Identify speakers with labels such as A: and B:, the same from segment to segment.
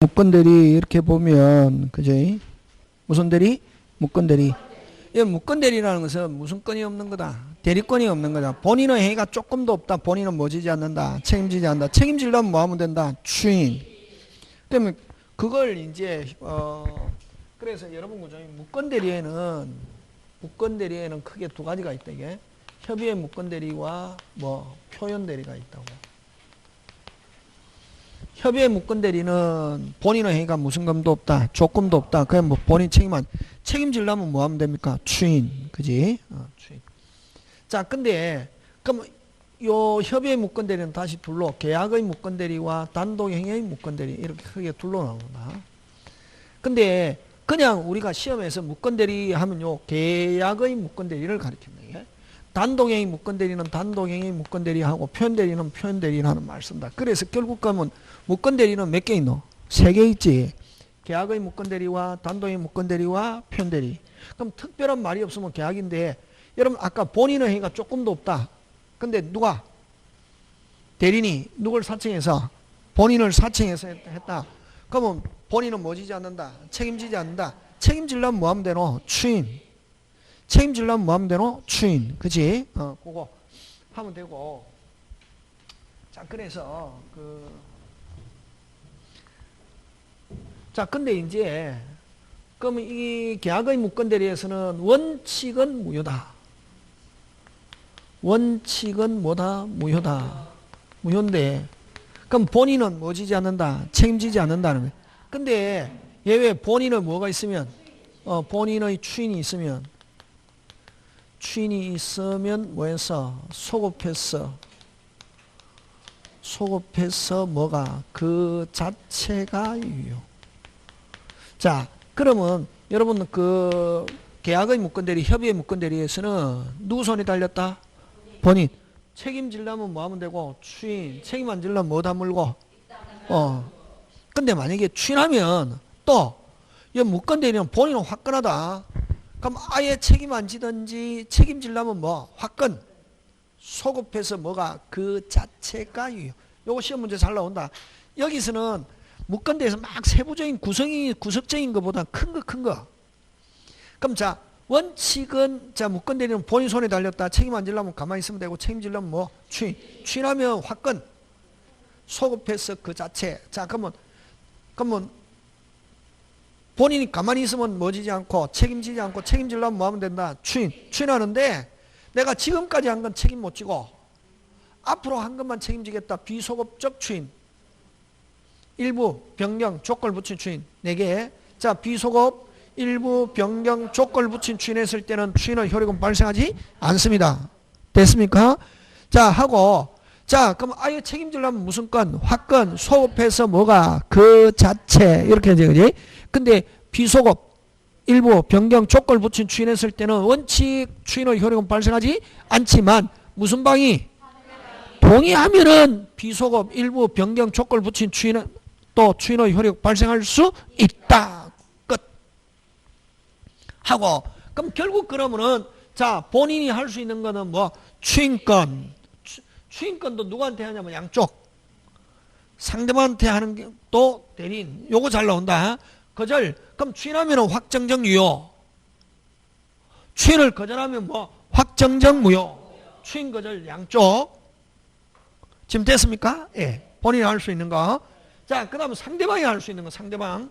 A: 묶건대리 이렇게 보면 그지? 무슨 대리? 묶건대리. 이 묶건대리라는 것은 무슨 건이 없는 거다. 대리권이 없는 거다. 본인의 행위가 조금도 없다. 본인은 뭐지지 않는다. 책임지지 않는다. 책임지려면 뭐 하면 된다? 추인. 그러면 그걸 이제 그래서 여러분 그죠? 묶건대리에는 크게 두 가지가 있다. 이게 협의의 묶건대리와 뭐 표현대리가 있다고. 협의의 묶건대리는 본인의 행위가 무슨 감도 없다. 조건도 없다. 그냥 뭐 본인 책임지려면 뭐 하면 됩니까? 추인. 그지? 추인. 자, 근데 그럼 요 협의의 묶건대리는 다시 둘로 계약의 묶건대리와 단독행위의 묶건대리 이렇게 크게 둘로 나온다. 근데 그냥 우리가 시험에서 묶건대리 하면 요 계약의 묶건대리를 가리킵니다. 단독행위 묶건대리는 단독행위 묶건대리하고 표현대리는 표현대리라는 말 쓴다. 그래서 결국 가면 묶건대리는 몇 개 있노? 3개 있지. 계약의 묶건대리와 단독행위 묶건대리와 표현대리. 그럼 특별한 말이 없으면 계약인데 여러분 아까 본인의 행위가 조금도 없다. 근데 누가? 대리인이 누굴 사칭해서 본인을 사칭해서 했다. 그러면 본인은 뭐지지 않는다. 책임지지 않는다. 책임지려면 뭐 하면 되노? 추인. 책임지려면 뭐 하면 되노? 추인. 그치? 그거 하면 되고. 자, 그래서, 자, 근데 이제, 그러면 이 계약의 묶건대리에서는 원칙은 무효다. 원칙은 뭐다? 무효다. 무효인데, 그럼 본인은 뭐지지 않는다? 책임지지 않는다는 거예요. 근데, 예외 본인은 뭐가 있으면, 본인의 추인이 있으면, 추인이 있으면 뭐해서 소급해서 뭐가 그 자체가 유효. 자, 그러면 여러분 그 계약의 묶건대리 협의의 묶건대리에서는 누구 손이 달렸다? 본인. 책임지려면 뭐 하면 되고 추인. 책임 안 지려면 뭐 다물고 근데 만약에 추인하면 또 이 묶건대리는 본인은 화끈하다. 그럼 아예 책임 안 지든지 책임지려면 뭐 화끈 소급해서 뭐가 그 자체가 유효. 요거 시험 문제 잘 나온다. 여기서는 묶건대에서 막 세부적인 구석적인 것보다 큰 거. 그럼 자 원칙은 자 묶건대리는 본인 손에 달렸다. 책임 안 지려면 가만히 있으면 되고 책임지려면 뭐 추인하면 화끈 소급해서 그 자체. 자 그러면 본인이 가만히 있으면 뭐지지 않고 책임지지 않고 책임지려면 뭐 하면 된다? 추인하는데 내가 지금까지 한 건 책임 못 지고 앞으로 한 것만 책임지겠다. 비소급적 추인. 일부 변경 조건을 붙인 추인 4개. 자 비소급 일부 변경 조건을 붙인 추인했을 때는 추인의 효력은 발생하지 않습니다. 됐습니까? 자 하고 자 그럼 아예 책임지려면 무슨 건? 화건 소급해서 뭐가 그 자체 이렇게 되지. 근데 비소급 일부 변경 조건을 붙인 추인했을 때는 원칙 추인의 효력은 발생하지 않지만 무슨 방이? 동의하면은 비소급 일부 변경 조건을 붙인 추인은 또 추인의 효력 발생할 수 있다. 끝. 하고 그럼 결국 그러면은 자 본인이 할 수 있는 거는 뭐 추인권. 추인권도 누구한테 하냐면 양쪽. 상대방한테 하는 게 또 대리인. 요거 잘 나온다. 거절. 그럼 추인하면 확정적 유효. 추인을 거절하면 뭐 확정적 무효. 추인 거절 양쪽. 지금 됐습니까? 예. 본인이 할 수 있는 거. 자, 그 다음에 상대방이 할 수 있는 거, 상대방.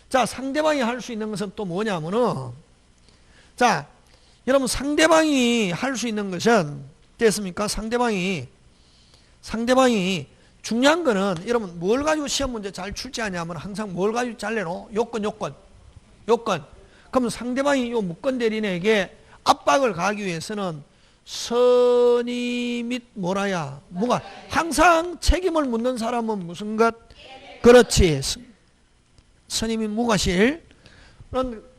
A: 자, 상대방이 할 수 있는 것은 또 뭐냐면은, 자, 여러분 상대방이 할 수 있는 것은, 됐습니까? 상대방이, 중요한 거는, 여러분 뭘 가지고 시험 문제 잘 출제하냐면 항상 뭘 가지고 잘 내노? 요건. 그러면 상대방이 요 묶건대리인에게 압박을 가하기 위해서는 선의 및 뭐라야? 뭐가? 항상 책임을 묻는 사람은 무슨 것? 그렇지. 선의 및 무과실.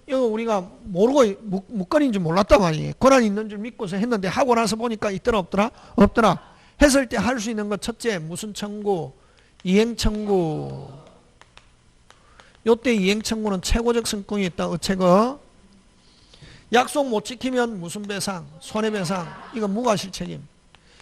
A: 이거 우리가 모르고 묶건인 줄 몰랐단 말이에요. 권한이 있는 줄 믿고서 했는데 하고 나서 보니까 있더라 없더라? 없더라. 했을 때 할 수 있는 것 첫째 무슨 청구? 이행 청구. 요때 이행 청구는 최고적 성공이 있다. 어체거? 약속 못 지키면 무슨 배상? 손해배상. 이거 무과실 책임.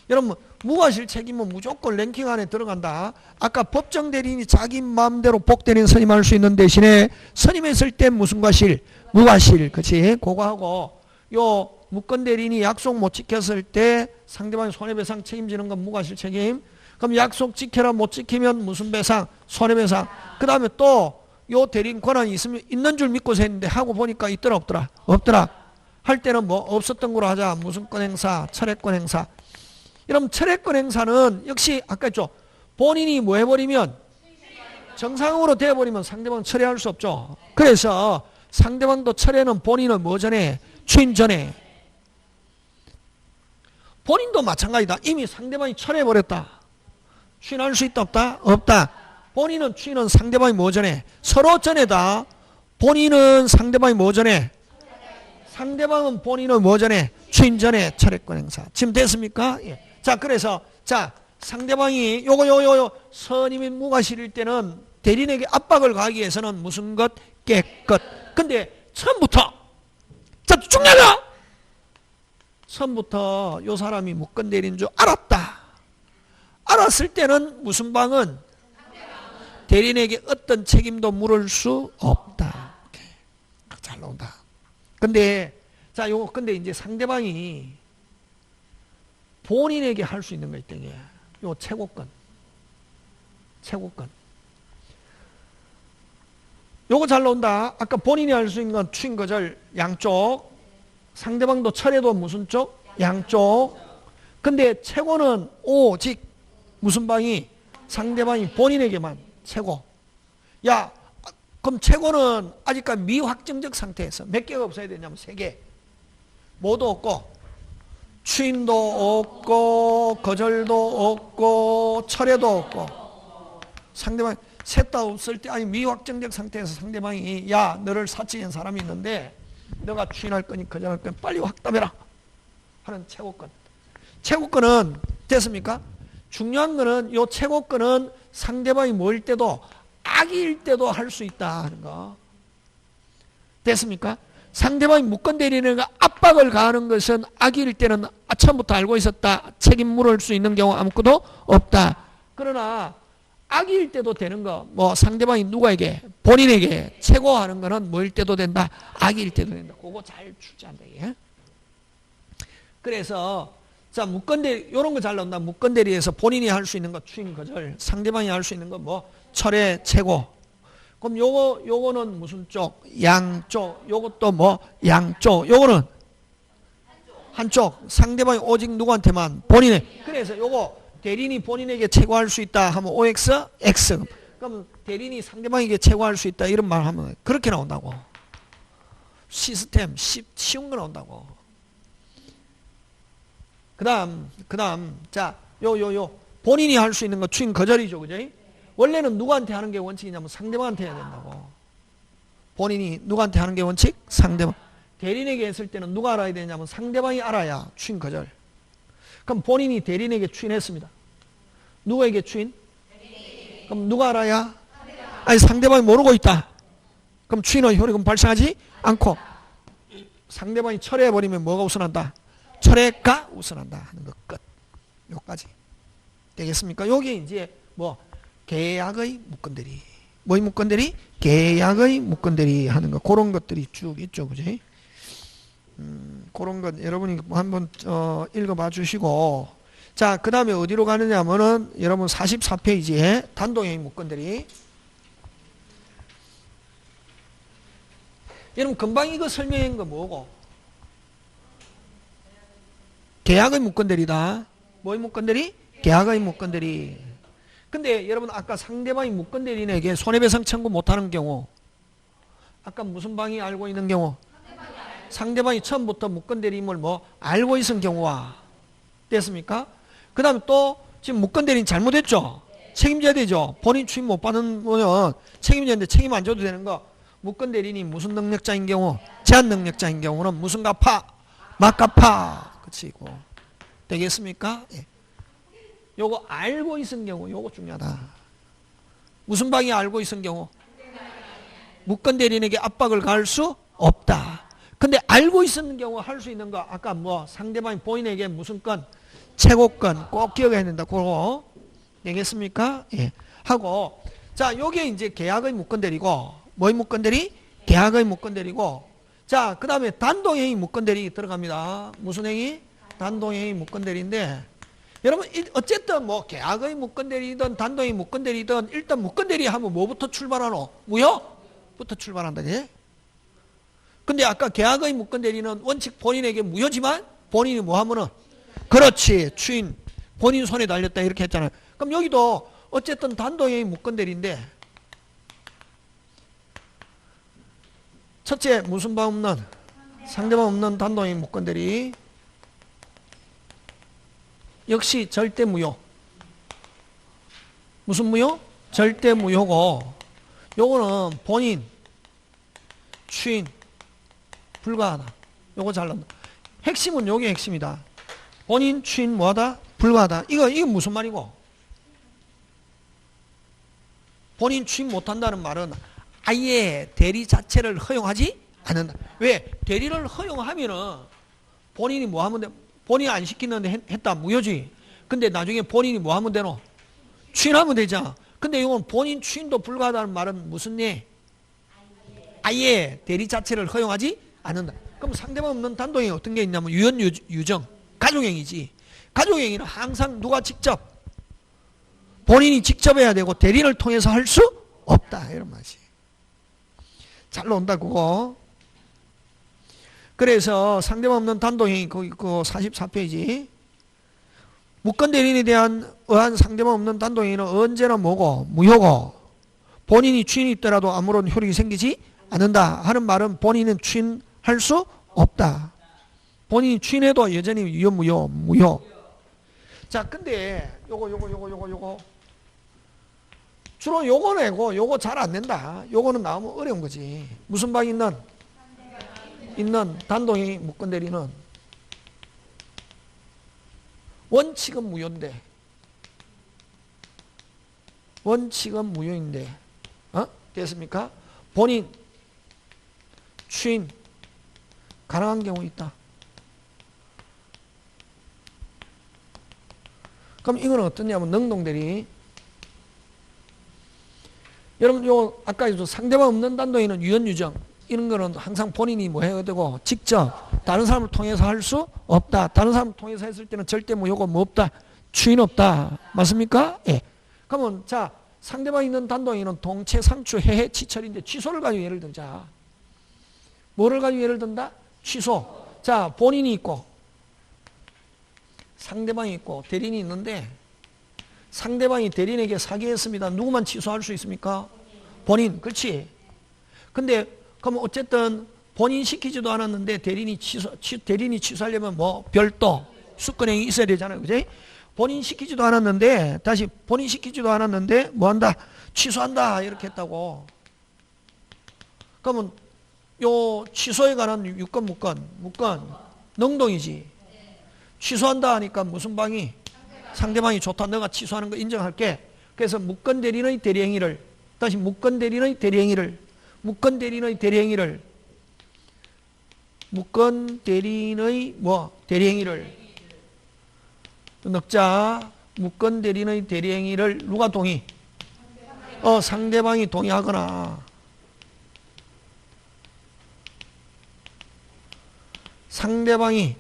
A: 여러분 무과실 책임은 무조건 랭킹 안에 들어간다. 아까 법정 대리인이 자기 마음대로 복 대리인 선임할 수 있는 대신에 선임했을 때 무슨 과실? 무과실. 그치? 그거 하고 요 무권 대리인이 약속 못 지켰을 때 상대방이 손해배상 책임지는 건 무과실 책임. 그럼 약속 지켜라 못 지키면 무슨 배상? 손해배상. 그 다음에 또 요 대리인 권한이 있는 줄 믿고서 했는데 하고 보니까 있더라 없더라? 없더라. 할 때는 뭐 없었던 거로 하자. 무슨 권 행사, 철회권 행사. 이러면 철회권 행사는 역시 아까 했죠. 본인이 뭐 해버리면 정상으로 되어버리면 상대방은 철회할 수 없죠. 그래서 상대방도 철회는 본인은 뭐 전에? 추인 전에. 본인도 마찬가지다. 이미 상대방이 철회해버렸다. 추인할 수 있다 없다? 없다. 본인은 추인은 상대방이 뭐 전에? 서로 전에다. 본인은 상대방이 뭐 전에? 상대방은 본인은 뭐 전에? 추인 전에 철회권 행사. 지금 됐습니까? 예. 자, 그래서 자 상대방이 요거 선임인 무과실일 때는 대리인에게 압박을 가하기 위해서는 무슨 것? 깨끗. 근데 처음부터 자 중요하다. 처음부터 요 사람이 무권 대리인 줄 알았다. 알았을 때는 무슨 방은 대리인에게 어떤 책임도 물을 수 없다. 잘 나온다. 근데 자 요거 근데 이제 상대방이 본인에게 할 수 있는 거 있다. 요 최고권. 요거 잘 나온다. 아까 본인이 할 수 있는 건 추인 거절 양쪽. 상대방도 철회도 무슨 쪽? 양쪽. 근데 최고는 오직 무슨 방이? 상대방이 본인에게만 최고. 야, 그럼 최고는 아직까지 미확정적 상태에서 몇 개가 없어야 되냐면 3개. 뭐도 없고 추인도 없고 거절도 없고 철회도 없고 상대방이 셋 다 없을 때 아니 미확정적 상태에서 상대방이 야 너를 사칭한 사람이 있는데 너가 추인할 거니 거절할 거니 빨리 확답해라 하는 최고권. 최고권은 됐습니까? 중요한 거는 요 최고권은 상대방이 뭐일 때도 악일 때도 할 수 있다 하는 거. 됐습니까? 상대방이 무권 대리인에게 압박을 가하는 것은 악일 때는 처음부터 알고 있었다. 책임 물을 수 있는 경우 아무것도 없다. 그러나 악일 때도 되는 거, 뭐 상대방이 누구에게 본인에게 최고하는 거는 뭐일 때도 된다. 악일 때도 된다. 그거 잘 출제한다. 예? 그래서 자 무권 대리 이런 거 잘 나온다. 무권 대리에서 본인이 할 수 있는 거 추인 거절, 상대방이 할 수 있는 거 뭐 철회 최고. 그럼 요거는 무슨 쪽? 양쪽. 요것도 뭐 양쪽. 요거는 한쪽. 상대방이 오직 누구한테만 본인의. 그래서 요거 대리인이 본인에게 최고할 수 있다 하면 OX, X. 그럼 대리인이 상대방에게 최고할 수 있다 이런 말 하면 그렇게 나온다고. 시스템 쉬운 거 나온다고. 그다음 자 요 본인이 할 수 있는 거 추인 거절이죠, 그죠? 원래는 누구한테 하는 게 원칙이냐면 상대방한테 해야 된다고. 본인이 누구한테 하는 게 원칙? 상대방. 대리인에게 했을 때는 누가 알아야 되냐면 상대방이 알아야 추인 거절. 그럼 본인이 대리인에게 추인했습니다. 누구에게 추인? 그럼 누가 알아야? 아니 상대방이 모르고 있다. 그럼 추인의 효력은 발생하지 않고 상대방이 철회해버리면 뭐가 우선한다? 철회가 우선한다 하는 것 끝. 요까지 되겠습니까? 요게 이제 뭐 계약의 무권대리. 뭐의 무권대리? 계약의 무권대리 하는 거. 그런 것들이 쭉 있죠. 그지? 그런 것 여러분이 한번 읽어봐 주시고 자 그 다음에 어디로 가느냐 하면은 여러분 44페이지에 단독의 무권대리. 여러분 금방 이거 설명한 거 뭐고? 계약의 무권대리다. 뭐의 무권대리? 계약의 무권대리. 근데 여러분 아까 상대방이 무권대리인에게 손해배상 청구 못하는 경우 아까 무슨 방이 알고 있는 경우? 상대방이 처음부터 무권대리임을 뭐 알고 있은 경우와 됐습니까? 그 다음에 또 지금 무권대리인 잘못했죠? 책임져야 되죠? 본인 추임 못 받는 거는 책임져야 되는데 책임 안 져도 되는 거. 무권대리인이 무슨 능력자인 경우? 제한 능력자인 경우는 무슨 갚아? 막 갚아. 그치고 되겠습니까? 예. 요거 알고 있은 경우 요거 중요하다. 무슨 방이 알고 있은 경우? 무권 대리인에게 압박을 가할 수 없다. 근데 알고 있는 경우 할 수 있는 거 아까 뭐 상대방이 본인에게 무슨 건 최고권 꼭 기억해야 된다. 그거 되겠습니까? 예. 하고 자, 요게 이제 계약의 묶건대리고 뭐의 묶건대리? 계약의 묶건대리고 자, 그 다음에 단독행위 묶건대리 들어갑니다. 무슨 행위? 단독행위 묶건대리인데 여러분 어쨌든 뭐 계약의 묶건대리든 단독행위 묶건대리든 일단 묶건대리 하면 뭐부터 출발하노? 무효부터 출발한다. 그지? 근데 아까 계약의 묶건대리는 원칙 본인에게 무효지만 본인이 뭐 하면은 그렇지 추인 본인 손에 달렸다 이렇게 했잖아요. 그럼 여기도 어쨌든 단독행위 묶건대리인데 첫째 무슨 바 없는 상대방 없는 단독행위 묶건대리 역시 절대 무효. 무슨 무효? 절대 무효고 요거는 본인 추인 불가하다. 요거 잘난다. 핵심은 요게 핵심이다. 본인 추인 뭐하다? 불가하다. 이거 무슨 말이고? 본인 추인 못한다는 말은 아예 대리 자체를 허용하지 않는다. 왜? 대리를 허용하면은 본인이 뭐 하면 돼? 본인이 안 시키는데 했다. 무효지. 근데 나중에 본인이 뭐 하면 되노? 추인하면 되잖아. 근데 이건 본인 추인도 불가하다는 말은 무슨 예? 아예 대리 자체를 허용하지 않는다. 그럼 상대방 없는 단독행위 어떤 게 있냐면 유연유정 가족행위지. 가족행위는 항상 누가 직접 본인이 직접 해야 되고 대리를 통해서 할 수 없다 이런 맛이. 잘 나온다 그거. 그래서 상대방 없는 단독행위 거기 그 44페이지 무권 대리인에 대한 의한 상대방 없는 단독행위는 언제나 뭐고 무효고 본인이 추인이 있더라도 아무런 효력이 생기지 않는다 하는 말은 본인은 추인할 수 없다. 본인이 추인해도 여전히 무효. 자, 근데 요거 주로 요거 내고 요거 잘 안 낸다. 요거는 나오면 어려운 거지. 무슨 방이 있는 단독행위 무권 대리는 원칙은 무효인데 됐습니까? 본인 추인 가능한 경우 있다. 그럼 이거는 어떠냐면 능동대리. 여러분 요 아까 상대방 없는 단독행위는 유연유정 이런 거는 항상 본인이 뭐 해야 되고 직접 다른 사람을 통해서 할 수 없다. 다른 사람을 통해서 했을 때는 절대 무효고 뭐 없다. 추인 없다. 맞습니까? 예. 그러면 자 상대방 있는 단독행위는 동체 상추 해해 치철인데 취소를 가지고 예를 들자. 뭐를 가지고 예를 든다? 취소. 자 본인이 있고 상대방이 있고 대리인이 있는데 상대방이 대리인에게 사기했습니다. 누구만 취소할 수 있습니까? 본인. 그렇지. 근데 그럼 어쨌든 본인 시키지도 않았는데 대리인이 취소하려면 뭐 별도 수권행위 있어야 되잖아요. 그지? 본인 시키지도 않았는데 뭐 한다? 취소한다. 이렇게 했다고. 그러면 요 취소에 관한 유권 무권 능동이지. 취소한다 하니까 무슨 방이? 상대방이 좋다. 너가 취소하는 거 인정할게. 그래서 무권 대리인의 대리행위를 무권 대리인의 넉자 무권 대리인의 대리행위를 누가 동의? 상대방이 동의하거나 상대방이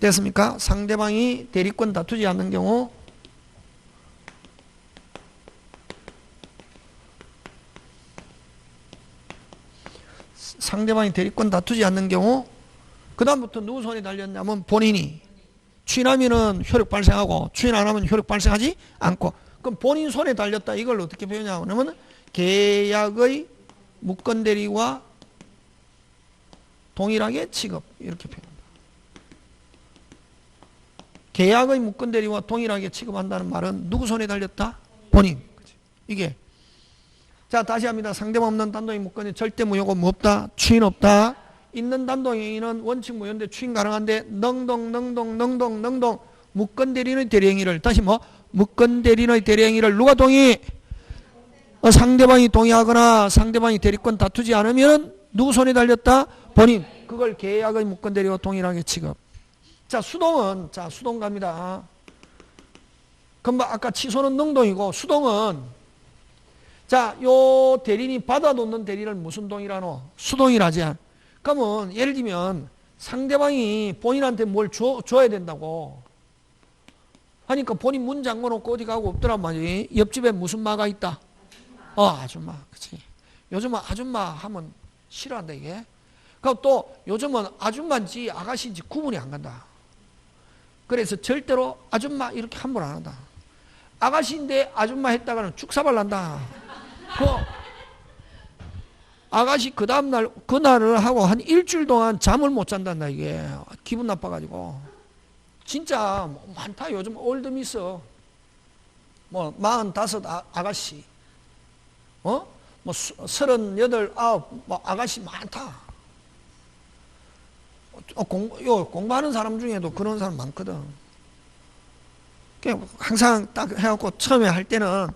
A: 됐습니까? 상대방이 대리권 다투지 않는 경우 그 다음부터 누구 손에 달렸냐면 본인이 추인하면은 효력 발생하고 추인 안 하면 효력 발생하지 않고 그럼 본인 손에 달렸다 이걸 어떻게 표현하냐면 계약의 무권 대리와 동일하게 취급 이렇게 표현합니다. 계약의 무권 대리와 동일하게 취급한다는 말은 누구 손에 달렸다? 본인. 이게 자 다시 합니다. 상대방 없는 단독행위 무권이 절대 무효고 뭐 없다? 추인 없다. 있는 단독행위는 원칙 무효인데 추인 가능한데 능동 무권 대리인의 대리행위를 다시 무권 대리인의 대리행위를 누가 동의? 상대방이 동의하거나 상대방이 대리권 다투지 않으면 누구 손에 달렸다? 본인. 그걸 계약의 무권 대리와 동일하게 취급. 자, 수동은, 자, 수동 갑니다. 그럼 뭐 아까 취소는 능동이고, 수동은, 자, 요 대리인이 받아놓는 대리를 무슨 동이라노? 수동이라지. 그러면, 예를 들면, 상대방이 본인한테 뭘 줘야 된다고 하니까 본인 문 잠궈놓고 어디 가고 없더란 말이지. 옆집에 무슨 마가 있다? 아줌마. 그치. 요즘은 아줌마 하면 싫어한다, 이게. 그리고 또 요즘은 아줌마인지 아가씨인지 구분이 안 간다. 그래서 절대로 아줌마 이렇게 함부로 안 한다. 아가씨인데 아줌마 했다가는 죽사발 난다. 그 아가씨 그 다음날, 그날을 하고 한 일주일 동안 잠을 못 잔단다, 이게. 기분 나빠가지고. 진짜 많다. 요즘 올드미스. 뭐, 45 아가씨. 뭐, 38, 9, 뭐, 아가씨 많다. 공부하는 사람 중에도 그런 사람 많거든. 항상 딱 해갖고 처음에 할 때는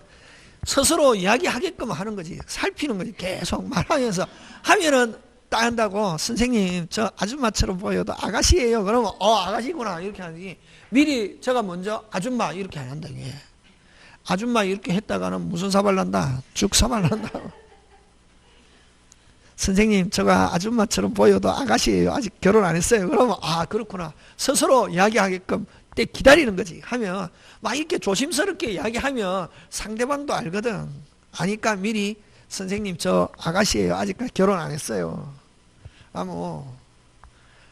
A: 스스로 이야기하게끔 하는 거지. 살피는 거지. 계속 말하면서 하면은 딱 한다고. 선생님, 저 아줌마처럼 보여도 아가씨예요. 그러면 아가씨구나 이렇게 하지. 미리 제가 먼저 아줌마 이렇게 안 한다, 이게. 아줌마 이렇게 했다가는 무슨 사발 난다? 죽사발 난다. 선생님, 제가 아줌마처럼 보여도 아가씨예요. 아직 결혼 안 했어요. 그러면 그렇구나. 스스로 이야기하게끔 때 기다리는 거지. 하면 막 이렇게 조심스럽게 이야기하면 상대방도 알거든. 아니까 미리 선생님, 저 아가씨예요. 아직까지 결혼 안 했어요. 뭐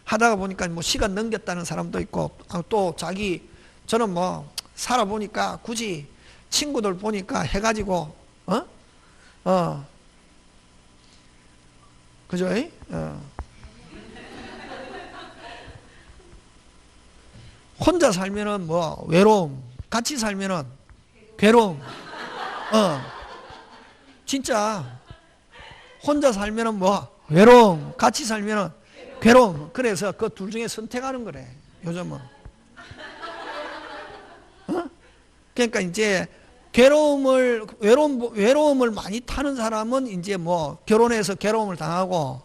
A: 하다가 보니까 뭐 시간 넘겼다는 사람도 있고, 또 자기 저는 뭐 살아보니까 굳이 친구들 보니까 해가지고 그죠? 혼자 살면은 뭐 외로움, 같이 살면은 괴로움. 진짜 혼자 살면은 뭐 외로움, 같이 살면은 괴로움. 그래서 그 둘 중에 선택하는 거래, 요즘은. 그러니까 이제 외로움을 많이 타는 사람은 이제 뭐 결혼해서 괴로움을 당하고,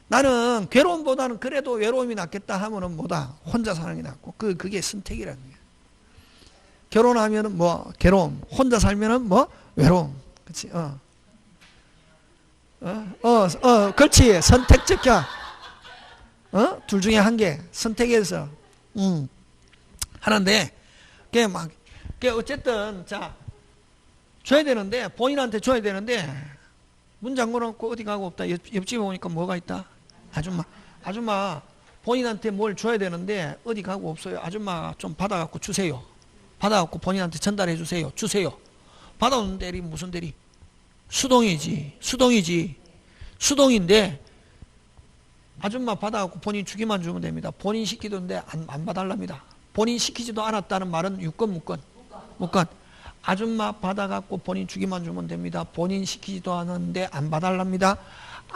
A: 나는 괴로움보다는 그래도 외로움이 낫겠다 하면은 뭐다? 혼자 사는 게 낫고. 그게 선택이라는 거야. 결혼하면은 뭐 괴로움, 혼자 살면은 뭐 외로움. 그치? 그렇지. 선택적이야. 둘 중에 한 개 선택해서 하는데, 그게 어쨌든 자 줘야 되는데, 본인한테 줘야 되는데 문 잠궈놓고 어디 가고 없다. 옆집에 오니까 뭐가 있다? 아줌마 본인한테 뭘 줘야 되는데 어디 가고 없어요. 아줌마 좀 받아갖고 주세요. 받아갖고 본인한테 전달해 주세요. 받아오는 대리 무슨 대리? 수동이지. 수동인데 아줌마 받아갖고 본인 주기만 주면 됩니다. 본인 시키던데 안 봐달랍니다. 본인 시키지도 않았다는 말은 유권 무권? 아줌마 받아갖고 본인 주기만 주면 됩니다. 본인 시키지도 않았는데 안 봐달랍니다.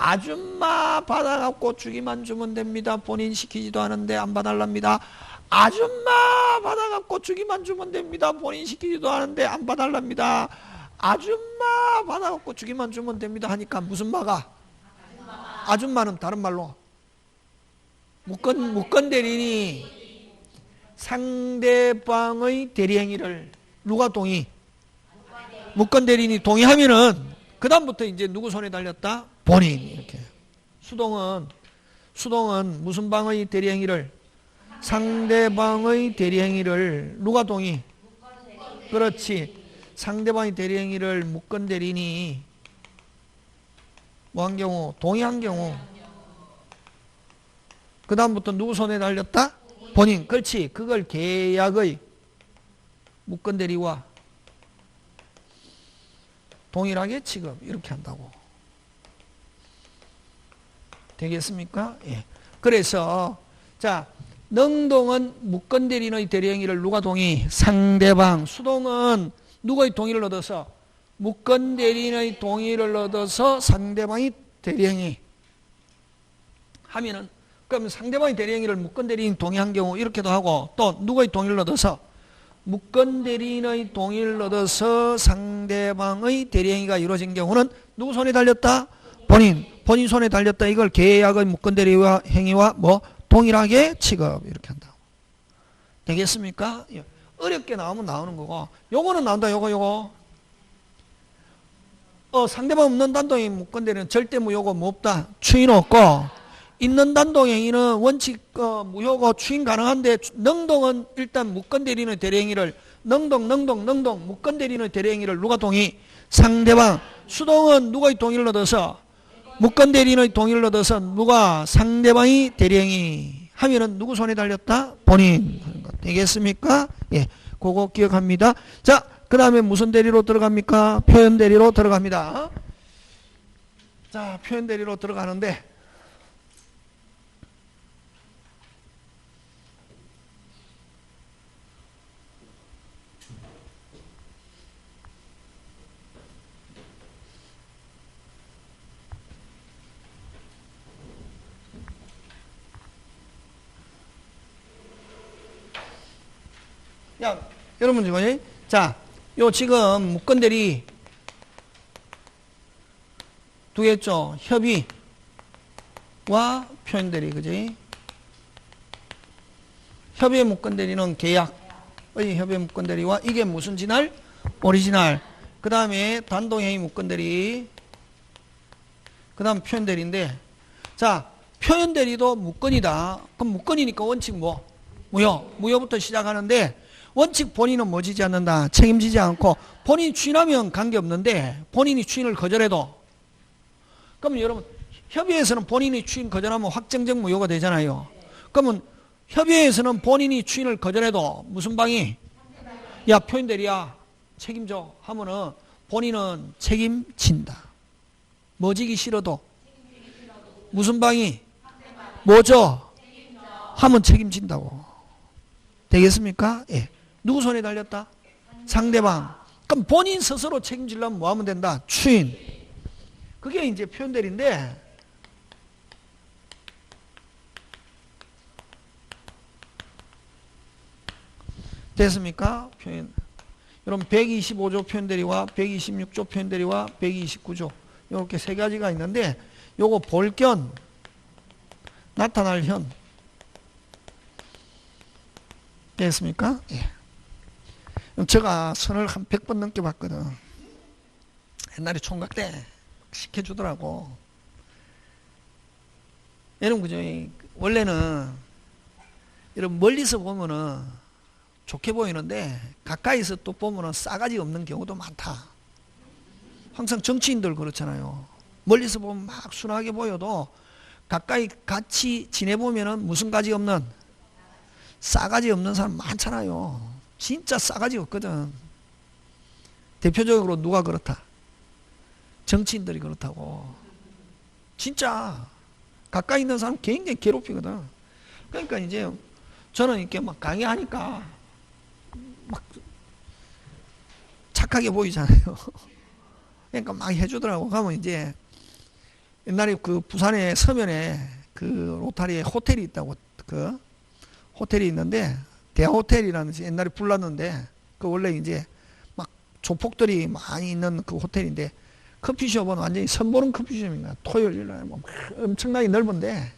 A: 아줌마 받아갖고 주기만 주면 됩니다. 본인 시키지도 않은데 안 봐달랍니다. 아줌마 받아갖고 주기만 주면 됩니다. 본인 시키지도 않은데 안 봐달랍니다. 아줌마 받아갖고 주기만 주면 됩니다 하니까 무슨 마가? 아줌마는 다른 말로 무권 대리인이 상대방의 대리행위를 누가 동의? 무권 대리인이 동의하면은 그 다음부터 이제 누구 손에 달렸다? 본인. 이렇게. 수동은 무슨 방의 대리행위를? 상대방의 대리행위를 누가 동의? 그렇지. 상대방의 대리행위를 무권 대리인이 뭐 한 경우? 동의한 경우. 그 다음부터 누구 손에 달렸다? 본인. 그렇지. 그걸 계약의 무권 대리와 동일하게 취급. 이렇게 한다고. 되겠습니까? 예. 그래서 자, 능동은 무권 대리인의 대리행위를 누가 동의? 상대방. 수동은 누구의 동의를 얻어서? 무권 대리인의 동의를 얻어서 상대방이 대리행위 하면은, 그러면 상대방의 대리행위를 무권 대리인 동의한 경우 이렇게도 하고, 또 누구의 동의를 얻어서? 무권 대리인의 동의를 얻어서 상대방의 대리행위가 이루어진 경우는 누구 손에 달렸다? 본인. 본인 손에 달렸다. 이걸 계약의 무건대리와 행위와 뭐 동일하게 취급 이렇게 한다. 되겠습니까? 어렵게 나오면 나오는 거고 요거는 나온다. 요거 상대방 없는 단독행위 무건대리는 절대 무효고 뭐 없다. 추인 없고 있는 단독행위는 원칙 무효고 추인 가능한데 능동은 일단 무건대리인의 대리행위를 능동 무건대리인의 대리행위를 누가 동의? 상대방. 수동은 누가의 동의를 얻어서 무건대리인의 동의를 얻어서 누가? 상대방이 대리행위 하면은 누구 손에 달렸다? 본인. 되겠습니까? 예, 그거 기억합니다. 자, 그 다음에 무슨 대리로 들어갑니까? 표현 대리로 들어갑니다. 자, 표현 대리로 들어가는데 야, 여러분 지금 자, 요 지금 무건대리 두 개 있죠. 협의와 표현대리, 그지? 협의의 무건대리는 계약의 협의의 무건대리와 이게 무슨 진할? 오리지널. 그 다음에 단독행위 무건대리. 그 다음 표현대리인데, 자, 표현대리도 무건이다. 그럼 무건이니까 원칙 뭐? 무효. 무효부터 시작하는데 원칙 본인은 뭐 지지 않는다. 책임지지 않고 본인이 추인하면 관계없는데 본인이 추인을 거절해도 그러면 여러분 협의회에서는 본인이 추인 거절하면 확정적 무효가 되잖아요. 그러면 협의회에서는 본인이 추인을 거절해도 무슨 방이? 야, 표현대리야 책임져 하면은 본인은 책임진다. 뭐 지기 싫어도 무슨 방이? 뭐죠? 하면 책임진다고. 되겠습니까? 예. 누구 손에 달렸다? 상대방. 그럼 본인 스스로 책임지려면 뭐 하면 된다? 추인. 그게 이제 표현대리인데 됐습니까? 표현. 여러분 125조 표현대리와 126조 표현대리와 129조 이렇게 세 가지가 있는데 요거 볼견 나타날 현 됐습니까? 예. 제가 선을 한 100번 넘게 봤거든. 옛날에 총각 때 시켜주더라고. 여러분 그죠? 원래는 여러분 멀리서 보면은 좋게 보이는데 가까이서 또 보면은 싸가지 없는 경우도 많다. 항상 정치인들 그렇잖아요. 멀리서 보면 막 순하게 보여도 가까이 같이 지내보면은 무슨 가지 없는 싸가지 없는 사람 많잖아요. 진짜 싸가지 없거든. 대표적으로 누가 그렇다? 정치인들이 그렇다고. 진짜 가까이 있는 사람 굉장히 괴롭히거든. 그러니까 이제 저는 이렇게 막 강의하니까 막 착하게 보이잖아요. 그러니까 막 해주더라고. 가면 이제 옛날에 그 부산의 서면에 그 로타리에 호텔이 있다고 그 호텔이 있는데 대호텔이라는 옛날에 불렀는데 그 원래 이제 막 조폭들이 많이 있는 그 호텔인데 커피숍은 완전히 선보는 커피숍인가 토요일 일날 뭐 엄청나게 넓은데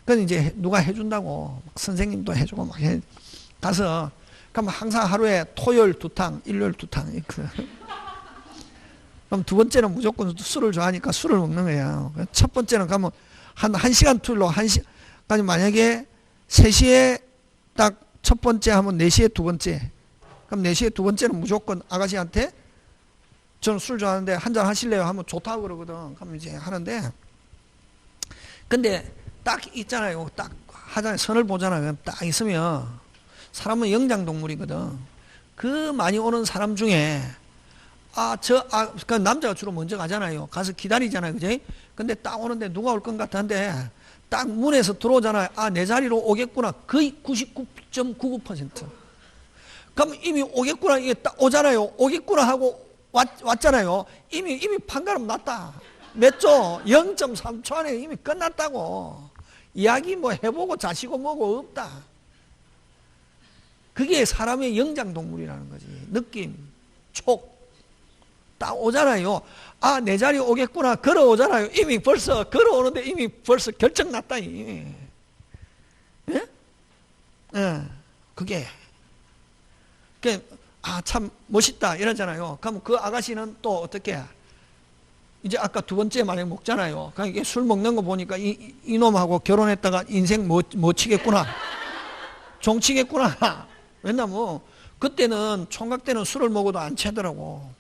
A: 그건 이제 누가 해준다고 선생님도 해주고 막 가서 그럼 항상 하루에 토요일 2탕 일요일 2탕 있거든. 그럼 두 번째는 무조건 술을 좋아하니까 술을 먹는 거야. 첫 번째는 가면 한 시간 투일로 1시까지 만약에 3시에 딱 첫 번째 하면 4시에 두 번째. 그럼 4시에 두 번째는 무조건 아가씨한테 저는 술 좋아하는데 한잔 하실래요? 하면 좋다고 그러거든. 그럼 이제 하는데 근데 딱 있잖아요. 딱 하잖아요. 선을 보잖아요. 딱 있으면 사람은 영장동물이거든. 그 많이 오는 사람 중에 그 남자가 주로 먼저 가잖아요. 가서 기다리잖아요. 그지? 근데 딱 오는데 누가 올 것 같은데 딱 문에서 들어오잖아요. 내 자리로 오겠구나. 거의 99.99%. 그럼 이미 오겠구나. 이게 딱 오잖아요. 오겠구나 하고 왔잖아요. 이미 판가름 났다. 몇 초? 0.3초 안에 이미 끝났다고. 이야기 뭐 해보고 자시고 뭐고 없다. 그게 사람의 영장동물이라는 거지. 느낌, 촉. 딱 오잖아요. 아, 내 자리 오겠구나. 걸어오잖아요. 이미 벌써 걸어오는데 이미 벌써 결정 났다. 이미. 예? 예. 그게 아, 참 멋있다 이러잖아요. 그럼 그 아가씨는 또 어떻게 이제 아까 두 번째 만에 먹잖아요. 그러니까 술 먹는 거 보니까 이놈하고 결혼했다가 인생 못 치겠구나. 종치겠구나. 왜냐면 뭐 그때는 총각 때는 술을 먹어도 안 채더라고.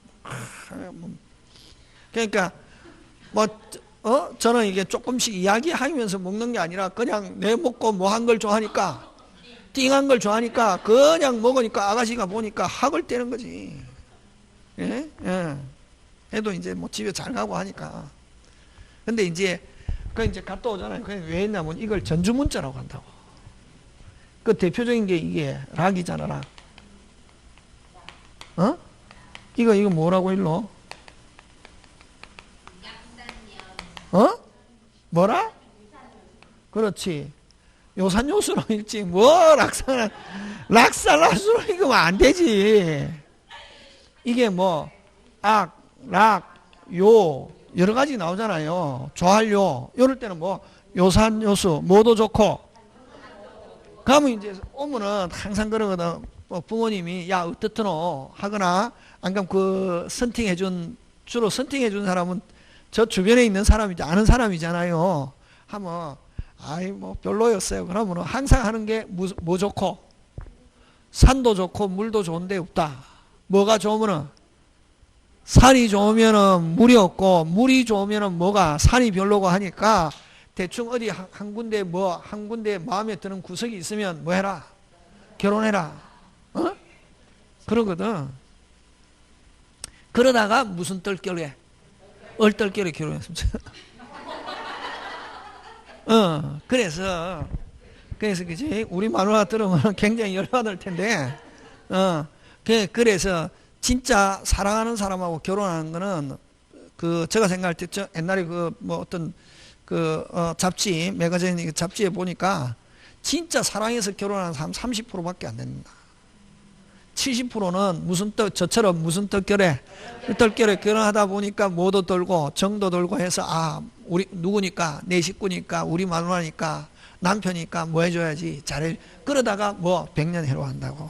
A: 그러니까 저는 이게 조금씩 이야기하면서 먹는 게 아니라 그냥 내 먹고 뭐 한 걸 좋아하니까 띵한 걸 좋아하니까 그냥 먹으니까 아가씨가 보니까 학을 떼는 거지. 예? 예. 해도 이제 뭐 집에 잘 가고 하니까. 근데 이제 이제 갔다 오잖아요. 왜 했냐면 이걸 전주문자라고 한다고. 그 대표적인 게 이게 락이잖아, 락. 이거 뭐라고 일러? 뭐라? 그렇지. 요산요수로 읽지. 뭐 락살라수로 읽으면 안 되지. 이게 뭐 악, 락, 요 여러 가지 나오잖아요. 조할요. 이럴 때는 뭐 요산요수 뭐도 좋고. 그러면 이제 오면은 항상 그러거든. 부모님이 야 어떻더노 하거나 안 그러면 그 주로 선팅해준 사람은 저 주변에 있는 사람이지 아는 사람이잖아요. 하면 아이 뭐 별로였어요. 그러면 항상 하는 게 뭐 좋고 산도 좋고 물도 좋은데 없다. 뭐가 좋으면은 산이 좋으면은 물이 없고 물이 좋으면은 뭐가 산이 별로고 하니까 대충 어디 한 군데 마음에 드는 구석이 있으면 뭐 해라? 결혼해라. 그러거든. 그러다가 무슨 떨결에 얼떨결에 결혼했습니다. 그래서 그지 우리 마누라 들으면 굉장히 열받을 텐데 그래서 진짜 사랑하는 사람하고 결혼하는 거는 제가 생각할 때 옛날에 어떤 잡지 매거진 잡지에 보니까 진짜 사랑해서 결혼하는 사람 30%밖에 안 됩니다. 70%는 저처럼 무슨 떨결에 결혼하다 보니까 뭐도 돌고 정도 돌고 해서 우리 누구니까 내 식구니까 우리 마누라니까 남편이니까 뭐 해줘야지 잘해. 그러다가 뭐 100년 해로한다고.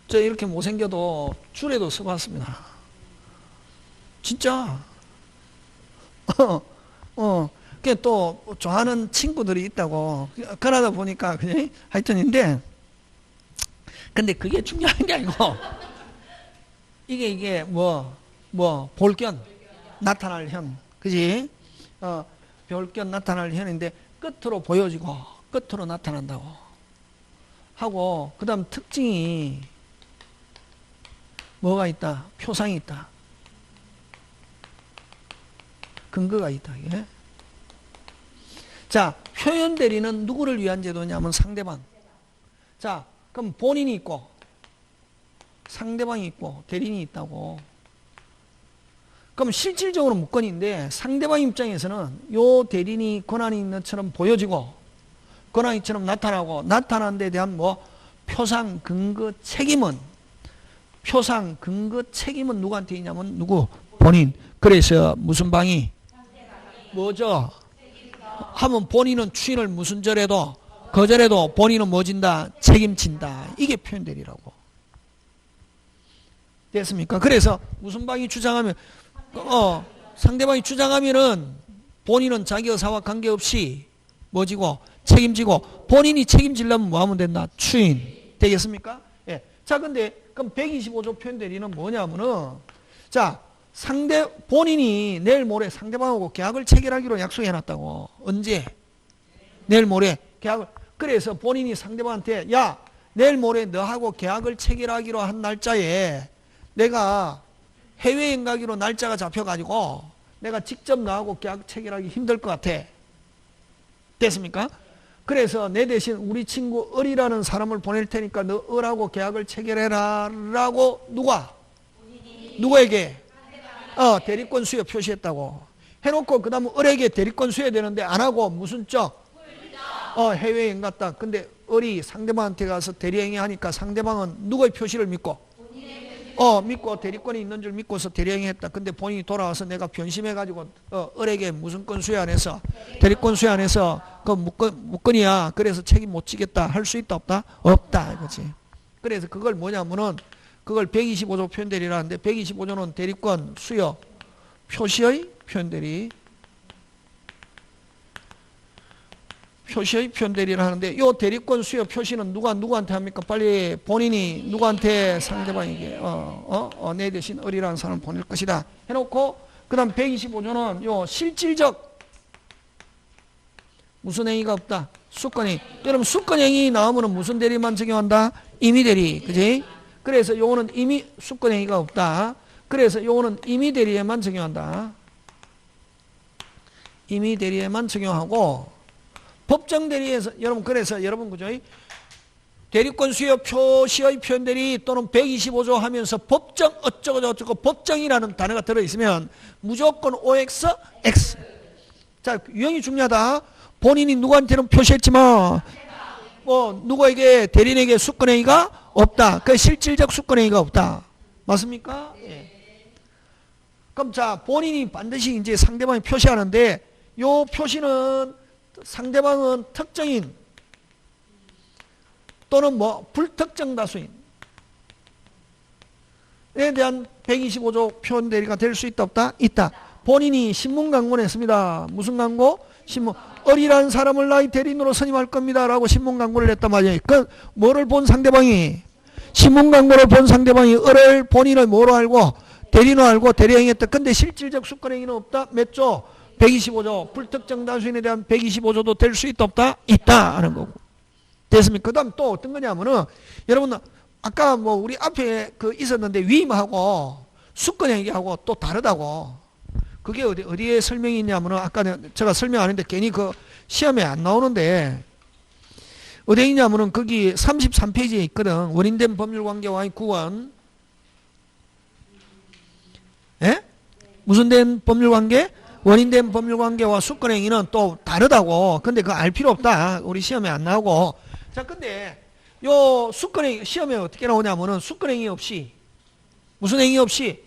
A: 저 이렇게 못생겨도 줄에도 서봤습니다. 진짜. 그게 또 좋아하는 친구들이 있다고. 그러다 보니까 그냥 하여튼인데 근데 그게 중요한 게 아니고 이게 볼견 나타날 현 그지? 볼견 나타날 현인데 끝으로 보여지고 끝으로 나타난다고 하고 그 다음 특징이 뭐가 있다? 표상이 있다. 근거가 있다. 이게. 자, 표현 대리는 누구를 위한 제도냐면 상대방. 자, 그럼 본인이 있고 상대방이 있고 대리인이 있다고. 그럼 실질적으로 무건인데 상대방 입장에서는 요 대리인이 권한이 있는 것처럼 보여지고 권한이처럼 나타나고 나타난 데 대한 표상 근거 책임은 누구한테 있냐면 누구? 본인. 그래서 무슨 방이? 뭐죠? 하면 본인은 추인을 무슨 절에도 거절해도 본인은 뭐 진다? 책임진다. 이게 표현대리라고. 됐습니까? 그래서 무슨 방이 주장하면 상대방이 주장하면은 본인은 자기 의사와 관계없이 뭐지고 책임지고 본인이 책임지려면 뭐 하면 된다? 추인. 되겠습니까? 예. 자, 근데 그럼 125조 표현대리는 뭐냐면은 자, 본인이 내일 모레 상대방하고 계약을 체결하기로 약속해놨다고. 언제? 내일 모레 계약을. 그래서 본인이 상대방한테 야, 내일 모레 너하고 계약을 체결하기로 한 날짜에 내가 해외여행 가기로 날짜가 잡혀가지고 내가 직접 너하고 계약 체결하기 힘들 것 같아. 됐습니까? 그래서 내 대신 우리 친구 을이라는 사람을 보낼 테니까 너 을하고 계약을 체결해라 라고 누구에게? 대리권 수여 표시했다고. 해놓고 그 다음 을에게 대리권 수여되는데 안 하고 무슨 적? 해외여행 갔다. 근데 을이 상대방한테 가서 대리행위 하니까 상대방은 누구의 표시를 믿고? 믿고 대리권이 있는 줄 믿고서 대리행위했다. 근데 본인이 돌아와서 내가 변심해가지고 을에게 무슨 건 수여 안 해서 대리권 수여 안 해서 그 무건이야. 그래서 책임 못 지겠다. 할 수 있다 없다? 없다 이거지. 그래서 그걸 뭐냐면은 그걸 125조 표현대리라는데 125조는 대리권 수여 표시의 표현대리를 하는데 요 대리권 수여 표시는 누구한테 합니까? 빨리 본인이 누구한테 상대방에게 내 대신 을이라는 사람을 보낼 것이다 해놓고 그 다음 125조는 요 실질적 무슨 행위가 없다. 수권행위. 여러분 수권행위 나오면 무슨 대리만 적용한다? 임의대리. 그지? 그래서 요거는 수권행위가 없다. 그래서 요거는 임의대리에만 적용한다. 임의대리에만 적용하고 법정대리에서 여러분 그래서 여러분 그죠? 대리권 수여 표시의 표현대리 또는 125조 하면서 법정 어쩌고 법정이라는 단어가 들어있으면 무조건 OX, X. 자, 유형이 중요하다. 본인이 누구한테는 표시했지만 누구에게 대리인에게 수권행위가 없다. 그 실질적 수권행위가 없다. 맞습니까? 예. 그럼 자 본인이 반드시 이제 상대방이 표시하는데 요 표시는 상대방은 특정인 또는 불특정 다수인에 대한 125조 표현대리가 될 수 있다 없다? 있다. 본인이 신문 광고했습니다. 무슨 광고? 신문. 을이라는 사람을 나의 대리인으로 선임할 겁니다. 라고 신문 광고를 냈단 말이에요. 그 뭐를 본 상대방이 신문 광고를 본 상대방이 을을 본인을 뭐로 알고 대리인으로 알고 대리행위했다. 근데 실질적 수권행위는 없다. 몇 조? 125조. 불특정 다수인에 대한 125조도 될 수 있다 없다? 있다 하는 거고. 됐습니까? 그 다음 또 어떤 거냐면은 여러분 아까 우리 앞에 있었는데 위임하고 수권행위하고 또 다르다고. 그게 어디에 설명이 있냐면은 아까 제가 설명 안 했는데 괜히 시험에 안 나오는데 어디에 있냐면은 거기 33페이지에 있거든. 원인된 법률관계와의 구원. 예? 무슨 된 법률관계? 원인된 법률관계와 수권행위는 또 다르다고. 근데 그거 알 필요 없다. 우리 시험에 안 나오고. 자, 근데 요 수권행위 시험에 어떻게 나오냐면은 수권행위 없이 무슨 행위 없이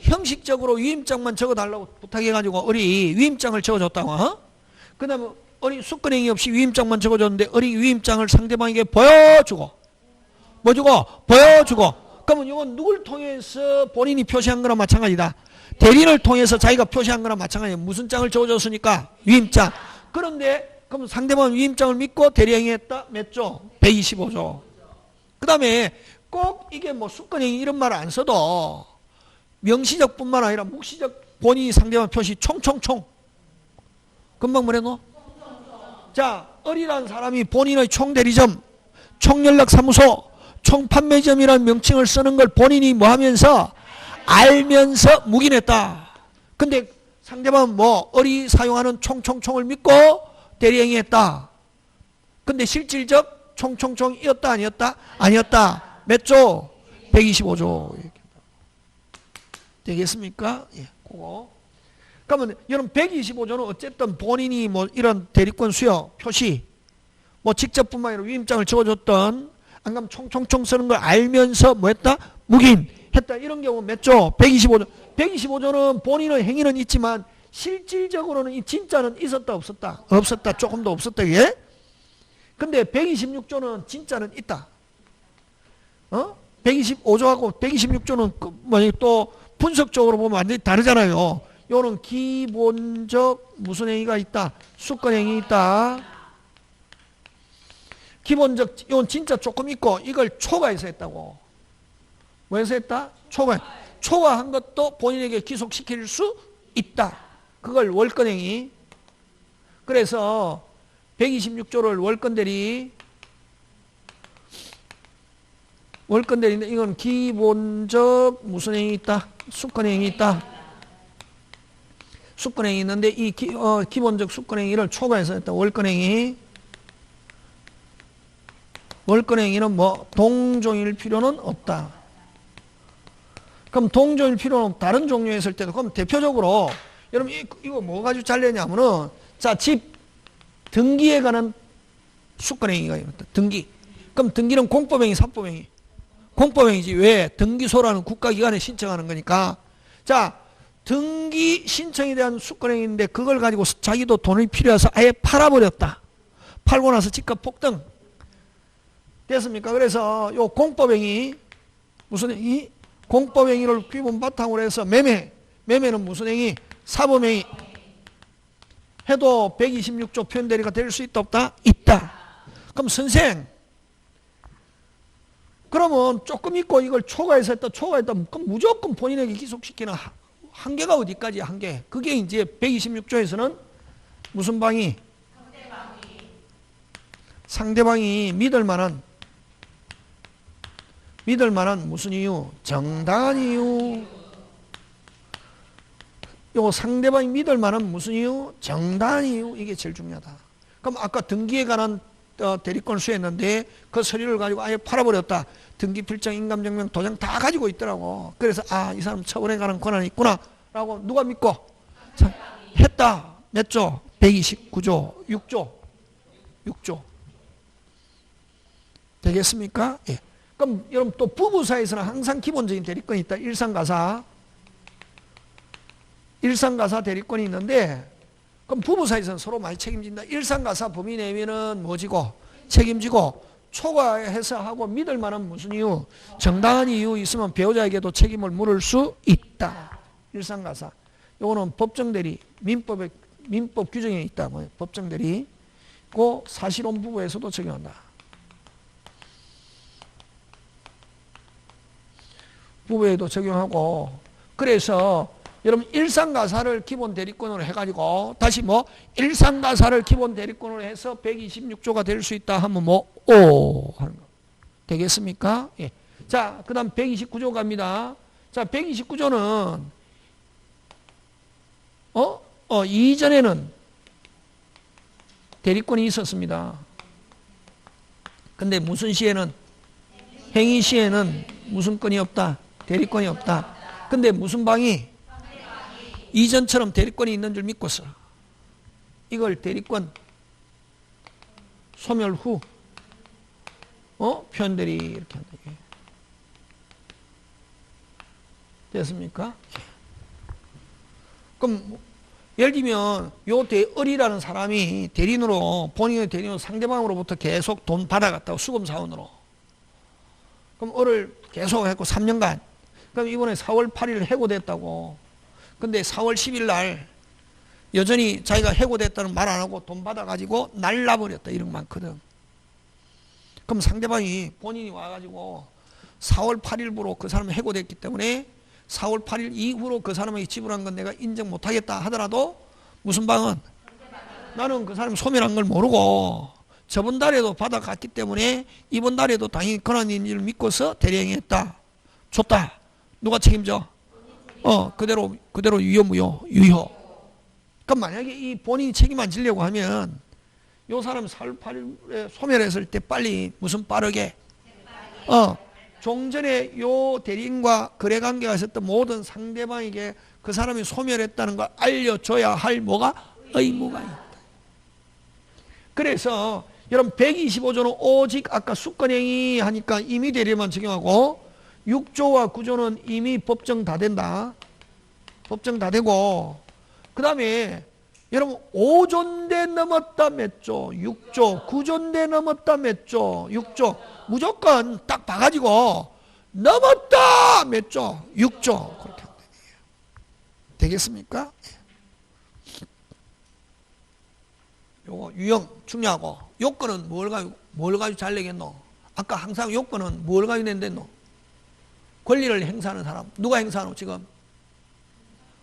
A: 형식적으로 위임장만 적어달라고 부탁해가지고 을이 위임장을 적어줬다고. 그 다음에 을이 수권행위 없이 위임장만 적어줬는데 을이 위임장을 상대방에게 보여주고 뭐 주고? 보여주고. 그러면 이건 누굴 통해서 본인이 표시한 거나 마찬가지다. 대리인을 통해서 자기가 표시한 거나 마찬가지예요. 무슨 장을 적어줬으니까? 위임장. 그런데 그럼 상대방은 위임장을 믿고 대리행위했다? 몇 조? 125조. 그 다음에 꼭 이게 수권행위 이런 말을 안 써도 명시적 뿐만 아니라 묵시적 본인이 상대방 표시 총총총. 금방 뭐래노? 자, 을이라는 사람이 본인의 총대리점, 총연락사무소, 총판매점이라는 명칭을 쓰는 걸 본인이 하면서 알면서 묵인했다. 근데 상대방은 을이 사용하는 총총총을 믿고 대리행위했다. 근데 실질적 총총총이었다 아니었다? 아니었다. 몇 조? 125조. 되겠습니까? 예, 그거. 그러면 여러분 125조는 어쨌든 본인이 이런 대리권 수여 표시 직접뿐만 아니라 위임장을 적어줬던 안 그러면 총총총 쓰는 걸 알면서 했다? 묵인했다. 이런 경우 몇 조? 125조. 125조는 본인의 행위는 있지만 실질적으로는 이 진짜는 있었다 없었다? 없었다. 조금도 없었다. 예? 근데 126조는 진짜는 있다. 125조하고 126조는 또 분석적으로 보면 완전히 다르잖아요. 요는 기본적 무슨 행위가 있다? 수권행위 있다. 기본적 이건 진짜 조금 있고 이걸 초과해서 했다고. 뭐해서 했다? 초과한 것도 본인에게 기속시킬 수 있다. 그걸 월권행위. 그래서 126조를 월권대리인데 이건 기본적 무슨 행위 있다? 수권행위 있다. 수권행위 있는데 이 기본적 수권행위를 초과해서 했다. 월권행위. 월권행위는 동종일 필요는 없다. 그럼 동종일 필요는 없다. 다른 종류에 있을 때도 그럼 대표적으로 여러분 이거 뭐 가지고 잘렸냐면은 자, 집 등기에 관한 수권행위가 있다. 등기. 그럼 등기는 공법행위, 사법행위. 공법행위지. 왜? 등기소라는 국가기관에 신청하는 거니까. 자, 등기 신청에 대한 수권행위인데 그걸 가지고 자기도 돈이 필요해서 아예 팔아버렸다. 팔고 나서 집값 폭등. 됐습니까? 그래서 요 공법행위, 무슨 행위? 공법행위를 기본 바탕으로 해서 매매는 무슨 행위? 사범행위. 해도 126조 표현대리가 될 수 있다 없다? 있다. 그럼 선생, 그러면 조금 있고 이걸 초과해서 했다, 그럼 무조건 본인에게 기속시키는 한계가 어디까지야, 한계. 그게 이제 126조에서는 무슨 방위? 상대방이 믿을 만한 무슨 이유? 정당한 이유. 요 상대방이 믿을 만한 무슨 이유? 정당한 이유. 이게 제일 중요하다. 그럼 아까 등기에 관한 대리권 수했는데 그 서류를 가지고 아예 팔아버렸다. 등기필장, 인감증명, 도장 다 가지고 있더라고. 그래서 이 사람 처분에 관한 권한이 있구나 라고 누가 믿고 했다. 몇 조? 129조 6조 되겠습니까? 예. 그럼 여러분 또 부부 사이에서는 항상 기본적인 대리권이 있다. 일상가사 대리권이 있는데, 그럼 부부 사이에서는 서로 많이 책임진다. 일상가사 범위 내면은 뭐지고? 책임지고, 초과해서 하고 믿을 만한 무슨 이유? 정당한 이유 있으면 배우자에게도 책임을 물을 수 있다. 일상가사. 요거는 법정대리, 민법 규정에 있다. 법정대리. 그 사실혼 부부에서도 적용한다. 부부에도 적용하고. 그래서 여러분 일상가사를 기본 대리권으로 해가지고 다시 일상가사를 기본 대리권으로 해서 126조가 될 수 있다 하면 하는 거 되겠습니까? 예. 자, 그 다음 129조 갑니다. 자, 129조는 이전에는 대리권이 있었습니다. 근데 무슨 시에는? 행위 시에는 무슨 권이 없다? 대리권이 없다. 근데 무슨 방이? 이전처럼 대리권이 있는 줄 믿고서 이걸 대리권 소멸 후 표현대리 이렇게 한다. 됐습니까? 그럼 예를 들면 요 을이라는 사람이 본인의 대리인으로 상대방으로부터 계속 돈 받아갔다고, 수금사원으로. 그럼 을을 계속 했고 3년간. 그럼 이번에 4월 8일 해고됐다고. 근데 4월 10일 날 여전히 자기가 해고됐다는 말 안 하고 돈 받아가지고 날라버렸다. 이런 거 많거든. 그럼 상대방이 본인이 와가지고 4월 8일부로 그 사람이 해고됐기 때문에 4월 8일 이후로 그 사람에게 지불한 건 내가 인정 못하겠다 하더라도 무슨 방은? 나는 그 사람이 소멸한 걸 모르고 저번 달에도 받아갔기 때문에 이번 달에도 당연히 권한인 줄 믿고서 대리행위했다. 줬다. 누가 책임져? 그대로 유효. 그럼 만약에 이 본인이 책임 안 지려고 하면 요 사람 4월 8일에 소멸했을 때 빨리 무슨 빠르게 종전에 요 대리인과 거래관계가 있었던 모든 상대방에게 그 사람이 소멸했다는 걸 알려줘야 할 의무가 있다. 그래서 여러분 125조는 오직 아까 수권행위 하니까 임의 대리만 적용하고 6조와 9조는 이미 법정 다 된다. 법정 다 되고, 그 다음에 여러분 5조인데 넘었다 몇 조? 6조. 9조인데 넘었다 몇 조? 6조. 무조건 딱 봐가지고 넘었다 몇 조? 6조. 그렇게 하면 되겠습니까? 요거 유형 중요하고, 요건은 뭘 가지고 잘 내겠노? 아까 항상 요건은 뭘 가지고 낸댔노? 권리를 행사하는 사람. 누가 행사하노 지금?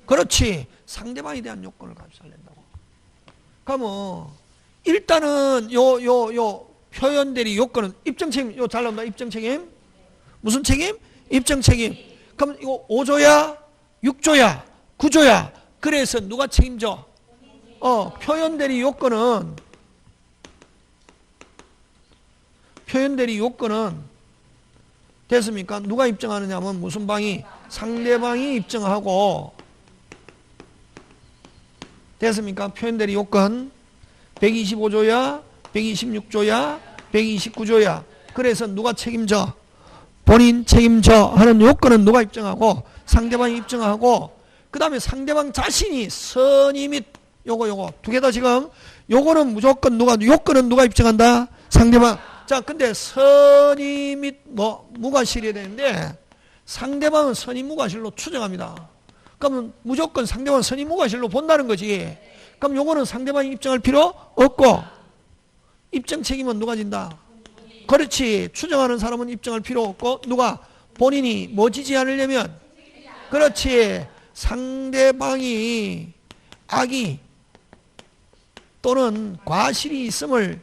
A: 그렇지. 상대방에 대한 요건을 가지고 잘 낸다고. 그러면 일단은 요 표현대리 요건은 입증책임. 요 잘 나온다. 입증책임. 무슨 책임? 입증책임. 그럼 이거 5조야? 6조야? 9조야? 그래서 누가 책임져? 표현대리 요건은 됐습니까? 누가 입증하느냐 하면 무슨 방이? 상대방이 입증하고. 됐습니까? 표현대리 요건 125조야? 126조야? 129조야? 그래서 누가 책임져? 본인 책임져 하는 요건은 누가 입증하고? 상대방이 입증하고, 그 다음에 상대방 자신이 선의 및 요거 두 개 다 지금 요거는 무조건 요건은 누가 입증한다? 상대방. 자, 근데 선의 및 무과실이 되는데 상대방은 선의 무과실로 추정합니다. 그러면 무조건 상대방은 선의 무과실로 본다는 거지. 그럼 요거는 상대방이 입증할 필요 없고 입증 책임은 누가 진다? 그렇지. 추정하는 사람은 입증할 필요 없고 누가? 본인이 뭐 지지 않으려면? 그렇지. 상대방이 악의 또는 과실이 있음을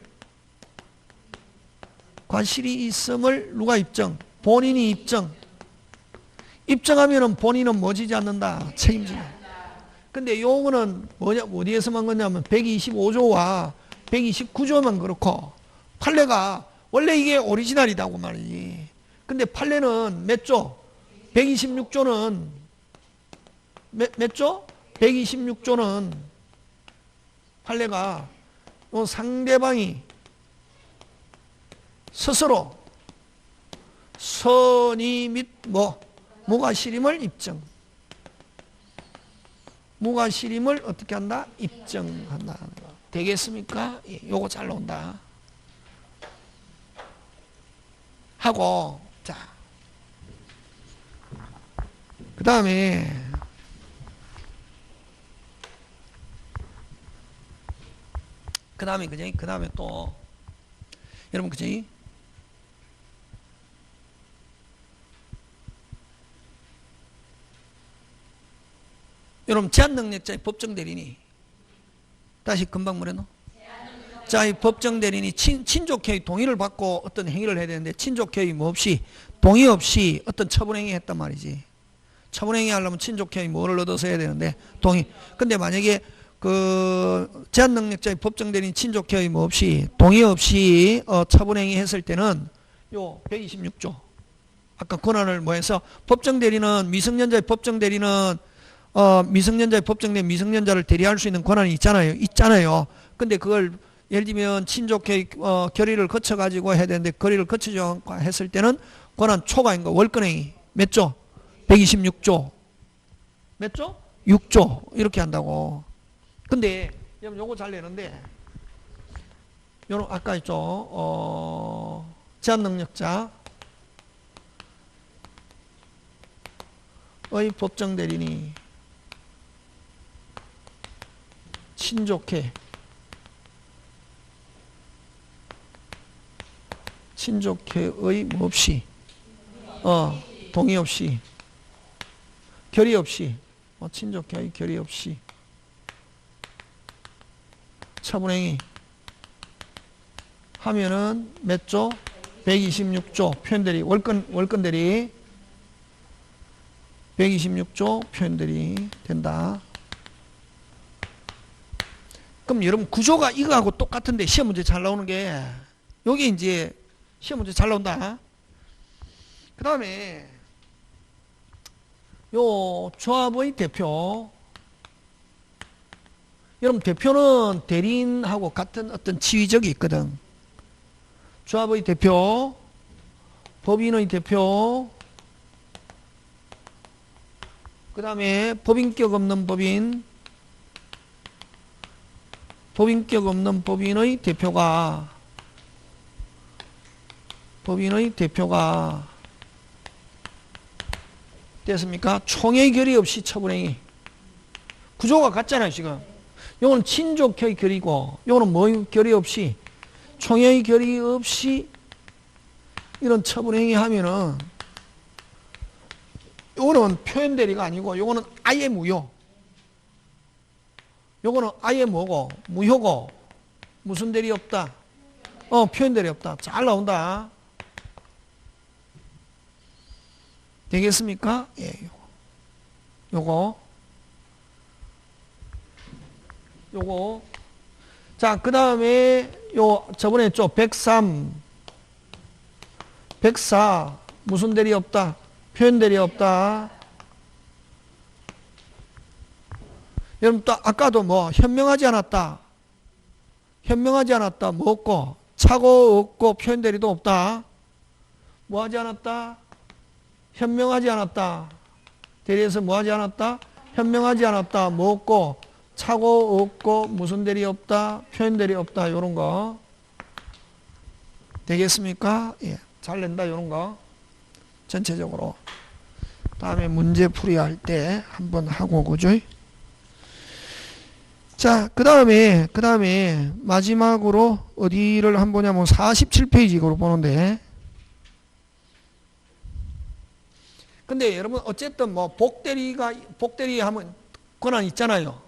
A: 누가 입증? 본인이 입증하면은 본인은 뭐 지지 않는다? 책임지다. 근데 요거는 어디에서만 그러냐면 125조와 129조만 그렇고 판례가 원래 이게 오리지널이다고 말이지. 근데 판례는 몇 조? 126조는 몇 조? 126조는 판례가 상대방이 스스로 선의 및 무과실임을 입증. 무과실임을 어떻게 한다? 입증한다. 되겠습니까? 예, 요거 잘 나온다. 하고, 자. 그 다음에, 그지? 그 다음에 또, 여러분, 그지? 여러분, 제한능력자의 법정대리인이, 다시 금방 뭐래노? 자, 이 법정대리인이 친족회의 동의를 받고 어떤 행위를 해야 되는데, 친족회의 뭐 없이, 동의 없이 어떤 처분행위 했단 말이지. 처분행위 하려면 친족회의 뭐를 얻어서 해야 되는데, 동의. 근데 만약에 제한능력자의 법정대리인 친족회의 뭐 없이, 동의 없이 처분행위 했을 때는 요 126조. 아까 권한을 뭐 해서 법정대리는 미성년자의 법정대리는 미성년자의 법정대리 미성년자를 대리할 수 있는 권한이 있잖아요. 근데 그걸 예를 들면 친족회의 결의를 거쳐 가지고 해야 되는데 결의를 거치지 않고 했을 때는 권한 초과인 거. 월권행위 몇 조? 126조. 몇 조? 6조. 이렇게 한다고. 근데 여러분 요거 잘 내는데 요런 아까 있죠. 제한능력자의 법정대리인이 친족회의 뭐 없이 동의 없이 결의 없이 친족회의 결의 없이 처분행위 하면은 몇 조? 126조 표현대리 월권대리 126조 표현대리 된다. 그럼 여러분 구조가 이거하고 똑같은데 시험 문제 잘 나오는 게 여기 이제 시험 문제 잘 나온다. 그 다음에 요 조합의 대표. 여러분 대표는 대리인하고 같은 어떤 지위적이 있거든. 조합의 대표, 법인의 대표, 그 다음에 법인격 없는 법인의 대표가 됐습니까? 총회 결의 없이 처분행위. 구조가 같잖아요 지금. 요거는 친족회의 결의고 요거는 뭐 결의 없이 총회의 결의 없이 이런 처분행위 하면은 요거는 표현대리가 아니고 요거는 아예 무효. 요거는 아예 뭐고? 무효고. 무슨 대리 없다? 표현대리 없다. 잘 나온다. 되겠습니까? 예, 요거. 자, 그 다음에 저번에 했죠. 104 무슨 대리 없다? 표현대리 없다. 여러분 또 아까도 뭐 현명하지 않았다. 뭐 없고 차고 없고 표현대리도 없다. 뭐 하지 않았다? 현명하지 않았다. 대리에서 뭐 하지 않았다? 현명하지 않았다. 뭐 없고 착오 없고 무슨 대리 없다. 표현 대리 없다. 요런 거 되겠습니까? 예, 잘 낸다. 요런 거 전체적으로 다음에 문제 풀이할 때 한번 하고 그죠? 자, 그 다음에 마지막으로 어디를 한 보냐면 47페이지 이거로 보는데, 근데 여러분 어쨌든 뭐 복대리 하면 권한 있잖아요.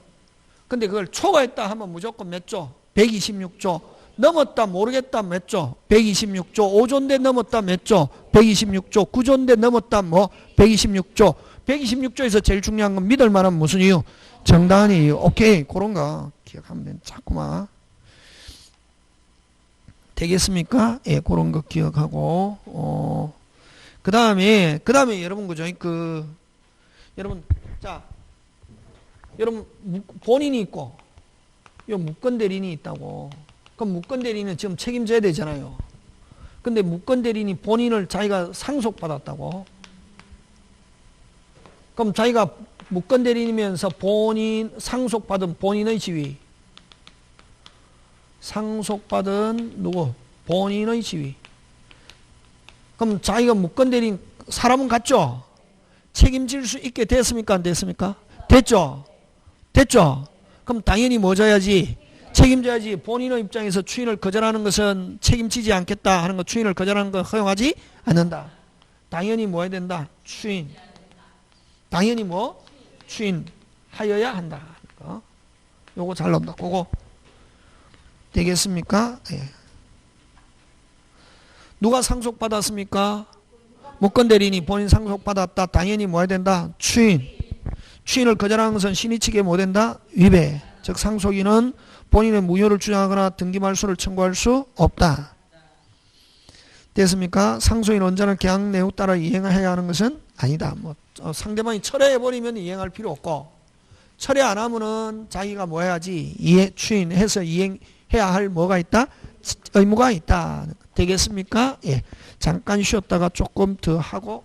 A: 근데 그걸 초과했다 하면 무조건 몇 조? 126조. 넘었다 모르겠다 몇 조? 126조. 5조인데 넘었다 몇 조? 126조. 9조인데 넘었다 뭐? 126조. 126조에서 제일 중요한 건 믿을 만한 무슨 이유? 정당한 이유. 오케이. 그런 거 기억하면 돼. 자꾸만. 되겠습니까? 예, 그런 거 기억하고, 그 다음에 여러분, 그죠? 여러분, 자, 여러분, 본인이 있고, 요 무권 대리인이 있다고. 그럼 무권 대리인은 지금 책임져야 되잖아요. 근데 무권 대리인이 본인을 자기가 상속받았다고. 그럼 자기가 무권 대리인이면서 상속받은 본인의 지위. 상속받은 누구? 본인의 지위. 그럼 자기가 무권 대리인 사람은 같죠? 책임질 수 있게 됐습니까? 안 됐습니까? 됐죠? 됐죠? 그럼 당연히 뭐 져야지? 책임져야지. 본인의 입장에서 추인을 거절하는 것은 책임지지 않겠다 하는 거, 추인을 거절하는 건 허용하지 않는다. 당연히 뭐 해야 된다? 추인. 당연히 뭐? 추인하여야 한다. 요거 잘 나온다. 그거 되겠습니까? 예. 누가 상속받았습니까? 무권 대리인이 본인 상속받았다. 당연히 뭐 해야 된다? 추인을 거절하는 것은 신의 측에 뭐 된다? 위배. 즉 상속인은 본인의 무효를 주장하거나 등기 말소를 청구할 수 없다. 됐습니까? 상속인 원자는 계약 내용 따라 이행해야 하는 것은 아니다. 뭐 상대방이 철회해버리면 이행할 필요 없고, 철회 안 하면은 자기가 뭐 해야지? 추인해서 이행해야 할 뭐가 있다? 의무가 있다. 되겠습니까? 예. 잠깐 쉬었다가 조금 더 하고